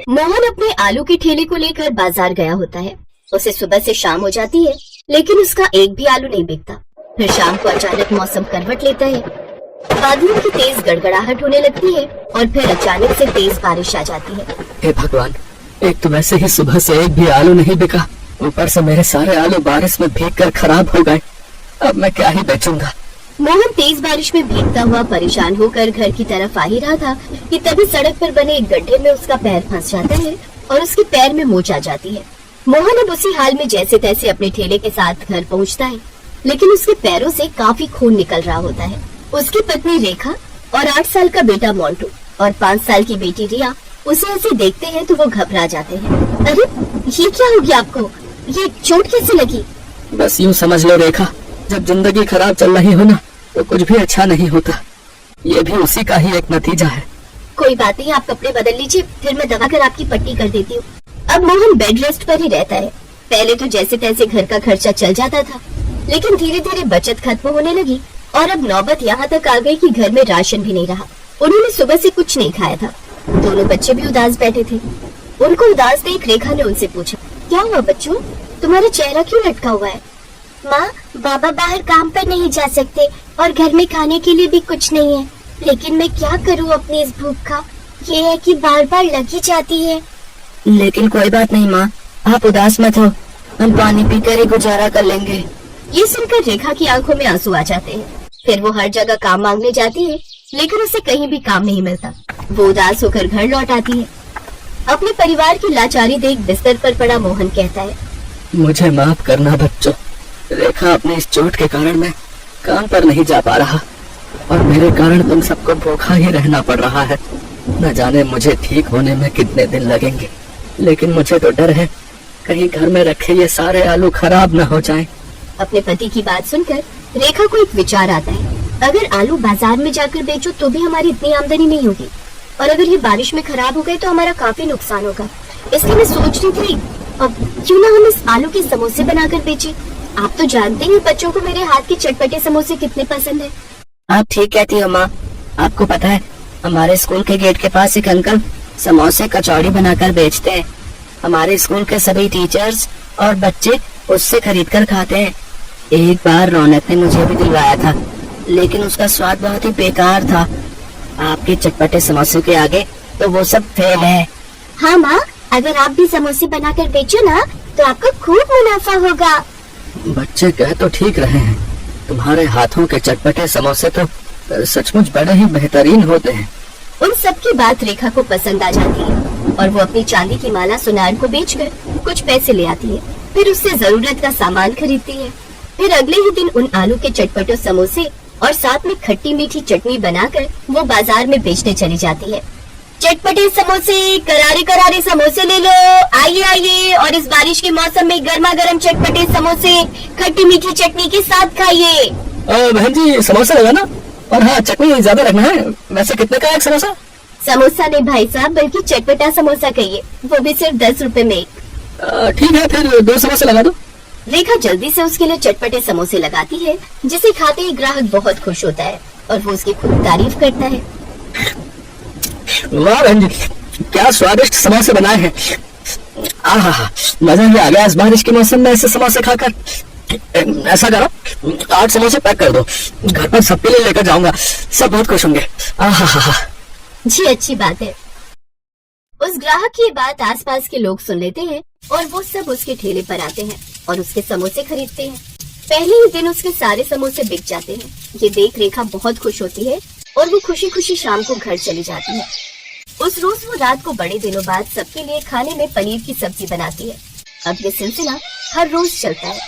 मोहन अपने आलू के ठेले को लेकर बाजार गया होता है। उसे सुबह से शाम हो जाती है, लेकिन उसका एक भी आलू नहीं बिकता। फिर शाम को अचानक मौसम करवट लेता है, बादलों की तेज गड़गड़ाहट होने लगती है और फिर अचानक से तेज बारिश आ जाती है। हे भगवान, एक तो वैसे ही सुबह से एक भी आलू नहीं बिका, ऊपर से मेरे सारे आलू बारिश में भीगकर खराब हो गए। अब मैं क्या ही बेचूंगा। मोहन तेज बारिश में भीगता हुआ परेशान होकर घर की तरफ आ ही रहा था कि तभी सड़क पर बने एक गड्ढे में उसका पैर फंस जाता है और उसके पैर में मोच आ जाती है। मोहन अब उसी हाल में जैसे तैसे अपने ठेले के साथ घर पहुंचता है, लेकिन उसके पैरों से काफी खून निकल रहा होता है। उसकी पत्नी रेखा और 8 साल का बेटा मोंटू और 5 साल की बेटी रिया उसे ऐसे देखते हैं तो वो घबरा जाते हैं। अरे ये क्या हो गया आपको? ये चोट कैसे लगी? बस यूँ समझ लो रेखा, जब जिंदगी खराब चल रही हो ना तो कुछ भी अच्छा नहीं होता। ये भी उसी का ही एक नतीजा है। कोई बात नहीं, आप कपड़े बदल लीजिए, फिर मैं दवा कर आपकी पट्टी कर देती हूँ। अब मोहन बेड रेस्ट पर ही रहता है। पहले तो जैसे तैसे घर का खर्चा चल जाता था, लेकिन धीरे धीरे बचत खत्म होने लगी और अब नौबत यहाँ तक आ गई कि घर में राशन भी नहीं रहा। उन्होंने सुबह से कुछ नहीं खाया था। दोनों बच्चे भी उदास बैठे थे। उनको उदास देख रेखा ने उनसे पूछा, क्या हुआ बच्चों, तुम्हारा चेहरा क्यों लटका हुआ है? माँ, बाबा बाहर काम पर नहीं जा सकते और घर में खाने के लिए भी कुछ नहीं है, लेकिन मैं क्या करूँ अपनी इस भूख का? ये है कि बार बार लगी जाती है। लेकिन कोई बात नहीं माँ, आप उदास मत हो, हम पानी पीकर ही गुजारा कर लेंगे। ये सुनकर रेखा की आंखों में आंसू आ जाते हैं। फिर वो हर जगह काम मांगने जाती है, लेकिन उसे कहीं भी काम नहीं मिलता। वो उदास होकर घर लौट आती है। अपने परिवार की लाचारी देख बिस्तर पर पड़ा मोहन कहता है, मुझे माफ करना बच्चों। रेखा, अपने इस चोट के कारण मैं काम पर नहीं जा पा रहा और मेरे कारण तुम सबको भूखा ही रहना पड़ रहा है। न जाने मुझे ठीक होने में कितने दिन लगेंगे, लेकिन मुझे तो डर है कहीं घर में रखे ये सारे आलू खराब न हो जाएं। अपने पति की बात सुनकर रेखा को एक विचार आता है, अगर आलू बाजार में जाकर बेचो तो भी हमारी इतनी आमदनी नहीं होगी, और अगर ये बारिश में खराब हो गए तो हमारा काफी नुकसान होगा। इसलिए मैं सोच रही थी, अब क्यों ना हम इस आलू के समोसे बनाकर बेचें। आप तो जानते हैं बच्चों को मेरे हाथ के चटपटे समोसे कितने पसंद है। आप ठीक कहती हो माँ। आपको पता है, हमारे स्कूल के गेट के पास एक अंकल समोसे कचौड़ी बनाकर बेचते हैं। हमारे स्कूल के सभी टीचर्स और बच्चे उससे खरीद कर खाते हैं। एक बार रौनक ने मुझे भी दिलवाया था, लेकिन उसका स्वाद बहुत ही बेकार था। आपके चटपटे समोसे के आगे तो वो सब फेल है। हाँ माँ, अगर आप भी समोसे बनाकर बेचो ना तो आपको खूब मुनाफा होगा। बच्चे कह तो ठीक रहे हैं, तुम्हारे हाथों के चटपटे समोसे तो सचमुच बड़े ही बेहतरीन होते हैं। उन सब की बात रेखा को पसंद आ जाती है और वो अपनी चांदी की माला सुनार को बेचकर कुछ पैसे ले आती है। फिर उससे जरूरत का सामान खरीदती है। फिर अगले ही दिन उन आलू के चटपटे समोसे और साथ में खट्टी मीठी चटनी बनाकर वो बाजार में बेचने चली जाती है। चटपटे समोसे, करारे करारे समोसे ले लो, आइए आइए, और इस बारिश के मौसम में गर्मा गर्म चटपटे समोसे खट्टी मीठी चटनी के साथ खाइए। बहन जी, समोसा लगाना, और हाँ, चटनी ज्यादा रखना है। वैसे कितने का एक समोसा? समोसा नहीं भाई साहब, बल्कि चटपटा समोसा कहिए, वो भी सिर्फ 10 रुपए में एक। ठीक है, फिर 2 समोसे लगा दो। रेखा जल्दी से उसके लिए चटपटे समोसे लगाती है, जिसे खाते ही ग्राहक बहुत खुश होता है और वो उसकी खूब तारीफ करता है। वाह बहन जी, क्या स्वादिष्ट समोसे बनाए हैं। आहा, मजा ही आ गया इस बारिश के मौसम में ऐसे समोसे खाकर। ऐसा करो, 8 समोसे पैक कर दो, घर पर सबके लिए लेकर जाऊंगा, सब बहुत खुश होंगे। आहा जी, अच्छी बात है। उस ग्राहक की बात आसपास के लोग सुन लेते हैं और वो सब उसके ठेले पर आते हैं और उसके समोसे खरीदते हैं। पहले ही दिन उसके सारे समोसे बिक जाते हैं। ये देख रेखा बहुत खुश होती है और वो खुशी खुशी शाम को घर चली जाती है। उस रोज वो रात को बड़े दिनों बाद सबके लिए खाने में पनीर की सब्जी बनाती है। अब ये सिलसिला हर रोज चलता है।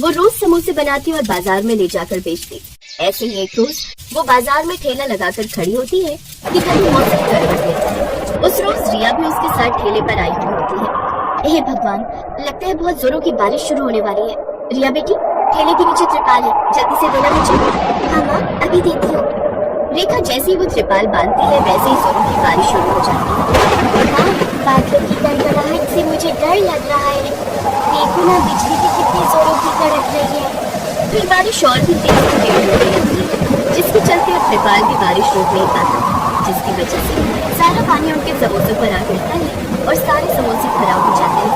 वो रोज समोसे बनाती और बाजार में ले जाकर बेचती। ऐसे ही एक रोज वो बाजार में ठेला लगाकर खड़ी होती है कि कभी मौसम करवट लेता है। उस रोज रिया भी उसके साथ ठेले पर आई हुई होती है। हे भगवान, लगता है बहुत जोरों की बारिश शुरू होने वाली है। रिया बेटी, ठेले के नीचे त्रिपाल है, जल्दी से देना मुझे। हाँ माँ, अभी देती हूँ। रेखा जैसे ही वो त्रिपाल बांधती है वैसे ही जोरों की बारिश शुरू हो जाती है। हाँ, बादलों की गड़गड़ाहट से मुझे डर लग रहा है। देखो ना, बिजली की कितनी जोरों की कड़क रही है। फिर बारिश और भी तेज होने लगती है, जिसके चलते अब त्रिपाल भी बारिश रोक नहीं पाता। जिसकी वजह से सारा पानी उनके समोसों पर आ गिरता है और सारे समोसे खराब हो जाते हैं।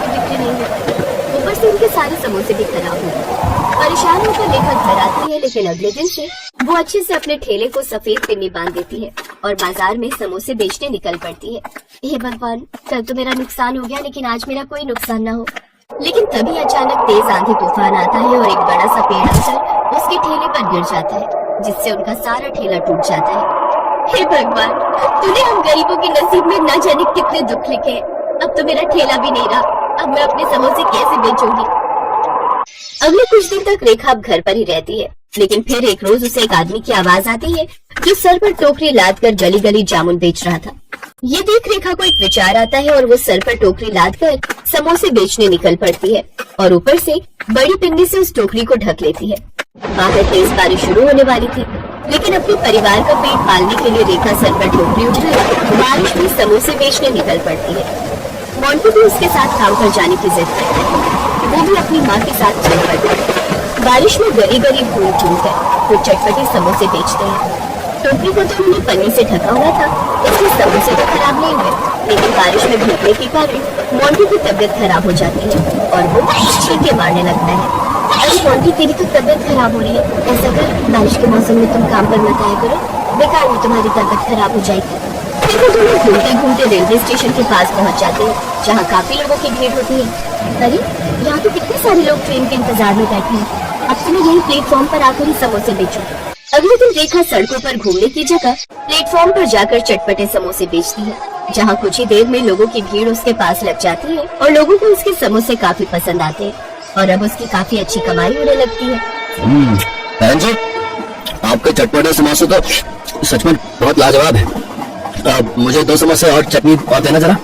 बिक्री नहीं होती, ऊपर से उनके सारे समोसे भी खराब हो गए। परेशान होकर रेखा घर आती है, लेकिन अगले दिन से वो अच्छे से अपने ठेले को सफेद पिन्नी बांध देती है और बाजार में समोसे बेचने निकल पड़ती है। हे भगवान, कल तो मेरा नुकसान हो गया, लेकिन आज मेरा कोई नुकसान ना हो। लेकिन तभी अचानक तेज आंधी तूफान आता है और एक बड़ा सा पेड़ आकर उसके ठेले पर गिर जाता है, जिससे उनका सारा ठेला टूट जाता है। हे भगवान, तूने हम गरीबों के नसीब में न जाने कितने दुख लिखे हैं। अब तो मेरा ठेला भी नहीं रहा, अब मैं अपने समोसे कैसे बेचूंगी। अगले कुछ दिन तक रेखा अब घर पर ही रहती है, लेकिन फिर एक रोज उसे एक आदमी की आवाज आती है जो सर पर टोकरी लाद कर गली गली जामुन बेच रहा था। ये देख रेखा को एक विचार आता है और वो सर पर टोकरी लाद कर समोसे बेचने निकल पड़ती है और ऊपर से बड़ी पिन्नी से उस टोकरी को ढक लेती है। बाहर तेज बारिश शुरू होने वाली थी, लेकिन अपने परिवार का पेट पालने के लिए रेखा सर पर टोकरी उठाकर बारिश में समोसे बेचने निकल पड़ती है। मोंटू भी उसके साथ काम पर जाने की जिद करता है, वो भी अपनी माँ के साथ चल पड़ता है। बारिश में गली गली घूम घूम कर वो चटपटे समोसे बेचते हैं। टोकरी को तो उन्हें पन्नी से ढका हुआ था, इसलिए समोसे तो खराब नहीं हुए, लेकिन बारिश में भीगने के कारण मोंटू की तबीयत खराब हो जाती है और वो छींके मारने लगता है। अरे मोंटी, तेरी तो तबीयत खराब हो रही है, ऐसा कर बारिश के मौसम में तुम काम पर मत आया करो, बेकार में तुम्हारी तबीयत खराब हो जाएगी। फिर वो दोनों घूमते घूमते रेलवे स्टेशन के पास पहुंच जाते हैं, जहां काफी लोगों की भीड़ होती है। अरे, यहाँ तो कितने सारे लोग ट्रेन के इंतजार में बैठे हैं, अब तो मैं यही प्लेटफॉर्म पर आकर ही समोसे बेचूं। अगले दिन रेखा सड़कों पर घूमने की जगह प्लेटफॉर्म पर जाकर चटपटे समोसे बेचती है, जहाँ कुछ ही देर में लोगों की भीड़ उसके पास लग जाती है और लोगों को उसके समोसे काफी पसंद आते हैं और अब उसकी काफी अच्छी कमाई होने लगती है। बहन जी, आपके चटपटे समोसे तो सच में बहुत लाजवाब है। अब मुझे 2 समोसे और चटनी और देना जरा।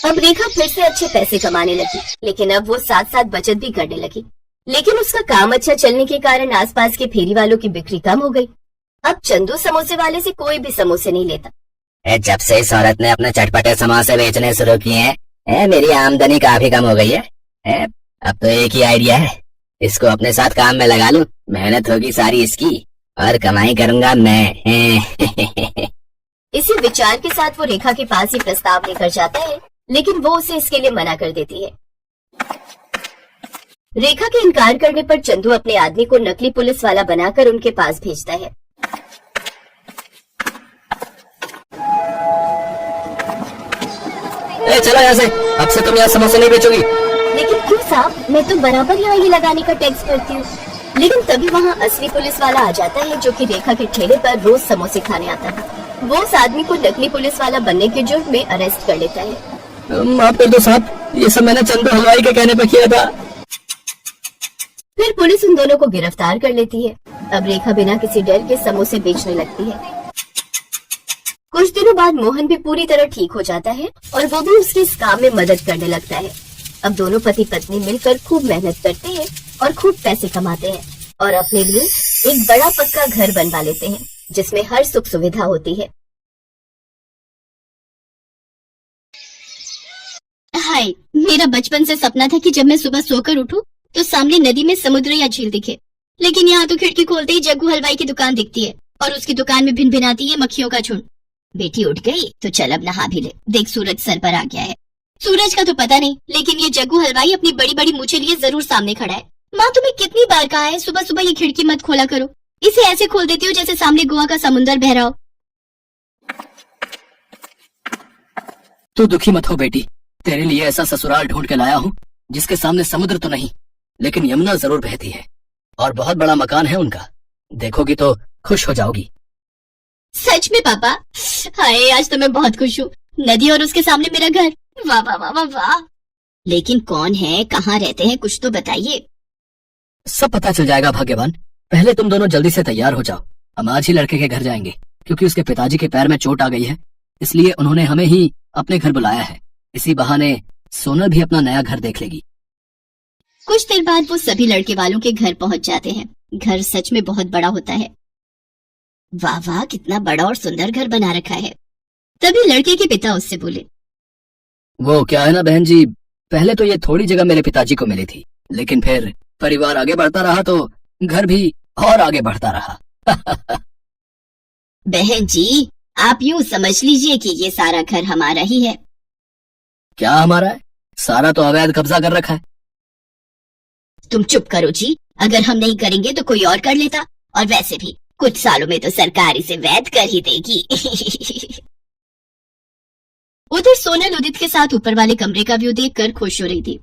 अब रेखा फिर से अच्छे पैसे कमाने लगी, लेकिन अब वो साथ साथ बचत भी करने लगी। लेकिन उसका काम अच्छा चलने के कारण आसपास के फेरी वालों की बिक्री कम हो गई। अब चंदू समोसे वाले से कोई भी समोसे नहीं लेता। जब से इस औरत ने अपने चटपटे समोसे बेचने शुरू किए हैं, मेरी आमदनी काफी कम हो गई है। अब तो एक ही आइडिया है, इसको अपने साथ काम में लगा लूं, मेहनत होगी सारी इसकी और कमाई करूंगा मैं। इसी विचार के साथ वो रेखा के पास ही प्रस्ताव लेकर जाता है, लेकिन वो उसे इसके लिए मना कर देती है। रेखा के इनकार करने पर चंदू अपने आदमी को नकली पुलिस वाला बनाकर उनके पास भेजता है। चलो यहाँ से, अब से तुम यहाँ समोसे नहीं बेचोगी। लेकिन क्यों साहब, मैं तो बराबर यहाँ ये लगाने का टैक्स भरती हूँ। लेकिन तभी वहाँ असली पुलिस वाला आ जाता है, जो कि रेखा के ठेले पर रोज समोसे खाने आता है। वो उस आदमी को नकली पुलिस वाला बनने के जुर्म में अरेस्ट कर लेता है। माफ कर दो साहब, ये सब मैंने चंदू हलवाई के कहने पर किया था। फिर पुलिस उन दोनों को गिरफ्तार कर लेती है। अब रेखा बिना किसी डर के समोसे बेचने लगती है। कुछ दिनों बाद मोहन भी पूरी तरह ठीक हो जाता है और वो भी उसके इस काम में मदद करने लगता है। अब दोनों पति पत्नी मिलकर खूब मेहनत करते हैं और खूब पैसे कमाते हैं और अपने लिए एक बड़ा पक्का घर बनवा लेते हैं, जिसमें हर सुख सुविधा होती है। हाय, मेरा बचपन से सपना था कि जब मैं सुबह सोकर उठूं तो सामने नदी में समुद्र या झील दिखे, लेकिन यहाँ तो खिड़की खोलते ही जग्गू हलवाई की दुकान दिखती है और उसकी दुकान में भिन भिनाती है मक्खियों का झुंड। बेटी उठ गई तो चल अब नहा भी ले, देख सूरज सर पर आ गया है। सूरज का तो पता नहीं, लेकिन ये जग्गू हलवाई अपनी बड़ी बड़ी मूछें लिए जरूर सामने खड़ा है। माँ, तुम्हें कितनी बार कहा है सुबह सुबह ये खिड़की मत खोला करो, इसे ऐसे खोल देती हो जैसे सामने गोवा का समुंदर बह रहा हो। तू दुखी मत हो बेटी, तेरे लिए ऐसा ससुराल ढूंढ के लाया हूँ जिसके सामने समुद्र तो नहीं, लेकिन यमुना जरूर बहती है और बहुत बड़ा मकान है उनका, देखोगी तो खुश हो जाओगी। सच में पापा? हाय, आज तो मैं बहुत खुश हूँ। नदी और उसके सामने मेरा घर, वाह वाह वाह वाह वाह। लेकिन कौन है, कहाँ रहते हैं, कुछ तो बताइए। सब पता चल जाएगा भाग्यवान, पहले तुम दोनों जल्दी से तैयार हो जाओ। हम आज ही लड़के के घर जाएंगे, क्योंकि उसके पिताजी के पैर में चोट आ गई है, इसलिए उन्होंने हमें ही अपने घर बुलाया है। इसी बहाने सोनल भी अपना नया घर देख लेगी। कुछ देर बाद वो सभी लड़के वालों के घर पहुंच जाते हैं। घर सच में बहुत बड़ा होता है। वाह वाह, कितना बड़ा और सुंदर घर बना रखा है। तभी लड़के के पिता उससे बोले, वो क्या है ना बहन जी, पहले तो ये थोड़ी जगह मेरे पिताजी को मिली थी, लेकिन फिर परिवार आगे बढ़ता रहा तो घर भी और आगे बढ़ता रहा। बहन जी, आप यूं समझ लीजिए कि ये सारा घर हमारा ही है। क्या हमारा है? सारा तो अवैध कब्जा कर रखा है। तुम चुप करो जी, अगर हम नहीं करेंगे तो कोई और कर लेता, और वैसे भी कुछ सालों में तो सरकार इसे वैध कर ही देगी। उधर सोनल उदित के साथ ऊपर वाले कमरे का व्यू देखकर खुश हो रही थी।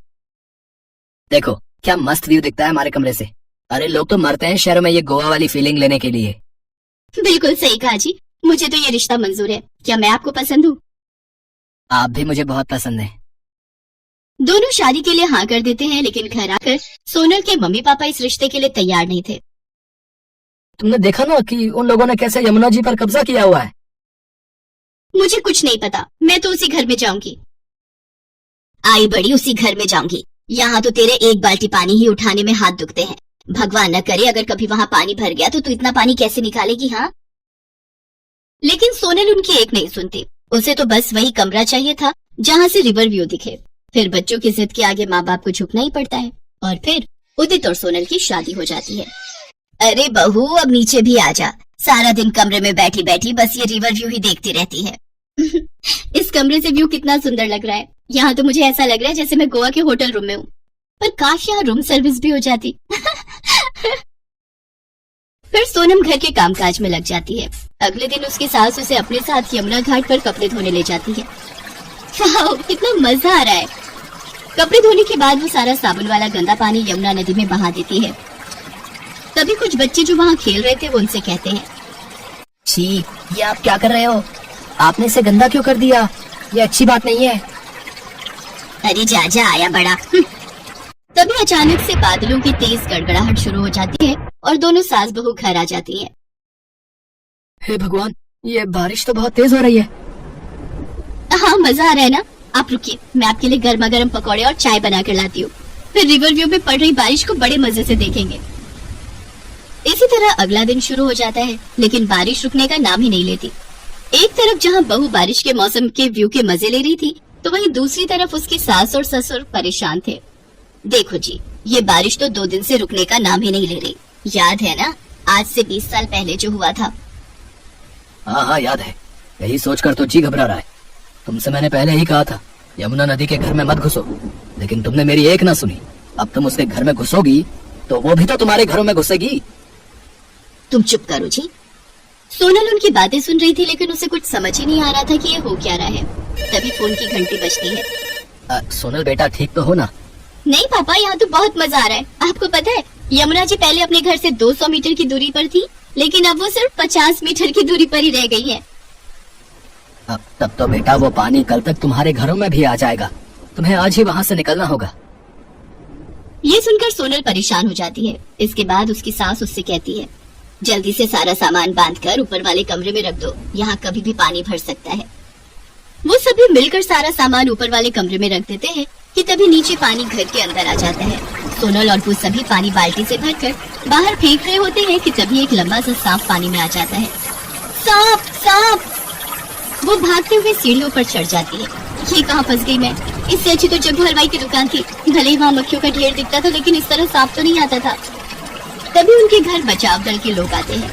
देखो क्या मस्त व्यू दिखता है हमारे कमरे से। अरे लोग तो मरते हैं शहरों में ये गोवा वाली फीलिंग लेने के लिए। बिल्कुल सही कहा जी, मुझे तो ये रिश्ता मंजूर है। क्या मैं आपको पसंद हूँ? आप भी मुझे बहुत पसंद है। दोनों शादी के लिए हाँ कर देते हैं, लेकिन घर आकर सोनल के मम्मी पापा इस रिश्ते के लिए तैयार नहीं थे। तुमने देखा ना कि उन लोगों ने कैसे यमुना जी पर कब्जा किया हुआ है। मुझे कुछ नहीं पता, मैं तो उसी घर में जाऊंगी। आई बड़ी उसी घर में जाऊंगी। यहाँ तो तेरे एक बाल्टी पानी ही उठाने में हाथ दुखते हैं। भगवान न करे अगर कभी वहाँ पानी भर गया तो तू इतना पानी कैसे निकालेगी? हाँ, लेकिन सोनल उनकी एक नहीं सुनती। उसे तो बस वही कमरा चाहिए था जहाँ से रिवर व्यू दिखे। फिर बच्चों की जिद के आगे माँ बाप को झुकना ही पड़ता है। और फिर उदित और सोनल की शादी हो जाती है। अरे बहू, अब नीचे भी आ जा। सारा दिन कमरे में बैठी बैठी बस ये रिवर व्यू ही देखती रहती है। इस कमरे से व्यू कितना सुंदर लग रहा है। यहाँ तो मुझे ऐसा लग रहा है जैसे मैं गोवा के होटल रूम में हूँ। पर काश यहाँ रूम सर्विस भी हो जाती। फिर सोनम घर के कामकाज में लग जाती है। अगले दिन उसकी सास उसे अपने साथ यमुना घाट पर कपड़े धोने ले जाती है। वाह, कितना मजा आ रहा है। कपड़े धोने के बाद वो सारा साबुन वाला गंदा पानी यमुना नदी में बहा देती है। तभी कुछ बच्चे जो वहाँ खेल रहे थे वो उनसे कहते हैं, छी, ये आप क्या कर रहे हो? आपने इसे गंदा क्यों कर दिया? ये अच्छी बात नहीं है। अरे जा जा आया बड़ा। तभी अचानक से बादलों की तेज गड़गड़ाहट शुरू हो जाती है और दोनों सास बहू घर आ जाती हैं। हे भगवान, ये बारिश तो बहुत तेज हो रही है। हाँ, मजा आ रहा है ना? आप रुकिए, मैं आपके लिए गर्मा गर्म पकौड़े और चाय बना कर लाती हूँ। फिर रिवर व्यू में पड़ रही बारिश को बड़े मजे से देखेंगे। इसी तरह अगला दिन शुरू हो जाता है, लेकिन बारिश रुकने का नाम ही नहीं लेती। एक तरफ जहाँ बहू बारिश के मौसम के व्यू के मजे ले रही थी, तो वहीं दूसरी तरफ उसकी सास और ससुर परेशान थे। देखो जी, ये बारिश तो 2 दिन से रुकने का नाम ही नहीं ले रही। याद है ना, आज से 20 साल पहले जो हुआ था? हाँ हाँ याद है। यही सोचकर तो जी घबरा रहा है। तुमसे मैंने पहले ही कहा था यमुना नदी के घर में मत घुसो, लेकिन तुमने मेरी एक ना सुनी। अब तुम उसके घर में घुसोगी तो वो भी तो तुम्हारे घरों में घुसेगी। तुम चुप करो जी। सोनल उनकी बातें सुन रही थी, लेकिन उसे कुछ समझ ही नहीं आ रहा था कि ये हो क्या रहा है। तभी फोन की घंटी बजती है। सोनल बेटा, ठीक तो हो ना? नहीं पापा, यहाँ तो बहुत मजा आ रहा है। आपको पता है, यमुना जी पहले अपने घर से 200 मीटर की दूरी पर थी, लेकिन अब वो सिर्फ 50 मीटर की दूरी पर ही रह गई है। तब तो बेटा वो पानी कल तक तुम्हारे घरों में भी आ जाएगा। तुम्हें आज ही वहाँ से निकलना होगा। ये सुनकर सोनल परेशान हो जाती है। इसके बाद उसकी सास उससे कहती है, जल्दी से सारा सामान बांधकर ऊपर वाले कमरे में रख दो, यहाँ कभी भी पानी भर सकता है। वो सभी मिलकर सारा सामान ऊपर वाले कमरे में रख देते हैं कि तभी नीचे पानी घर के अंदर आ जाता है। सोनल और वो सभी पानी बाल्टी से भरकर बाहर फेंक रहे होते हैं कि तभी एक लंबा सा सांप पानी में आ जाता है। सांप, सांप! वो भागते हुए सीढ़ियों पर चढ़ जाती है। ये कहाँ फंस गई मैं? इससे अच्छी तो जग्गू हलवाई की दुकान थी। भले ही वहाँ मक्खियों का ढेर दिखता था, लेकिन इस तरह सांप तो नहीं आता था। तभी उनके घर बचाव दल के लोग आते हैं।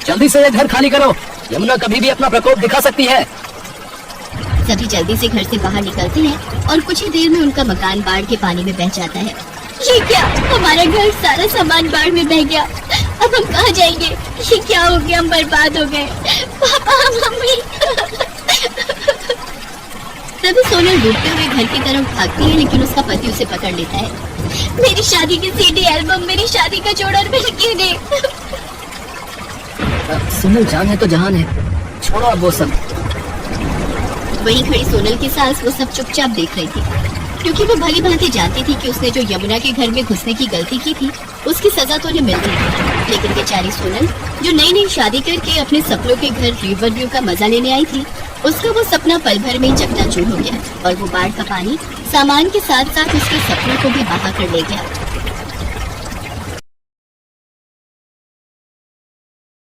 जल्दी से ये घर खाली करो, यमुना कभी भी अपना प्रकोप दिखा सकती है। सभी जल्दी से घर से बाहर निकलते हैं और कुछ ही देर में उनका मकान बाढ़ के पानी में बह जाता है। ये क्या, हमारा घर सारा सामान बाढ़ में बह गया। अब हम कहाँ जाएंगे? ये क्या हो गया, हम बर्बाद हो गए। पापा, मम्मी! तभी सोनल डूबते हुए घर की तरफ भागती है, लेकिन उसका पति उसे पकड़ लेता है। मेरी शादी की सीडी एल्बम, मेरी शादी का जोड़ा मिल क्यों नहीं? सोनल, जान है तो जहान है, छोड़ो अब वो सब। वहीं खड़ी सोनल की सास वो सब चुपचाप देख रही थी, क्योंकि वो भली भांति जानती थी कि उसने जो यमुना के घर में घुसने की गलती की थी, उसकी सजा तो उन्हें मिल रही थी। लेकिन बेचारी सोनल, जो नई नई शादी करके अपने सपनों के घर रिवर व्यू का मजा लेने आई थी, उसका वो सपना पल भर में चकनाचूर हो गया और वो बाढ़ का पानी सामान के साथ साथ उसके सपनों को भी बहा कर ले गया।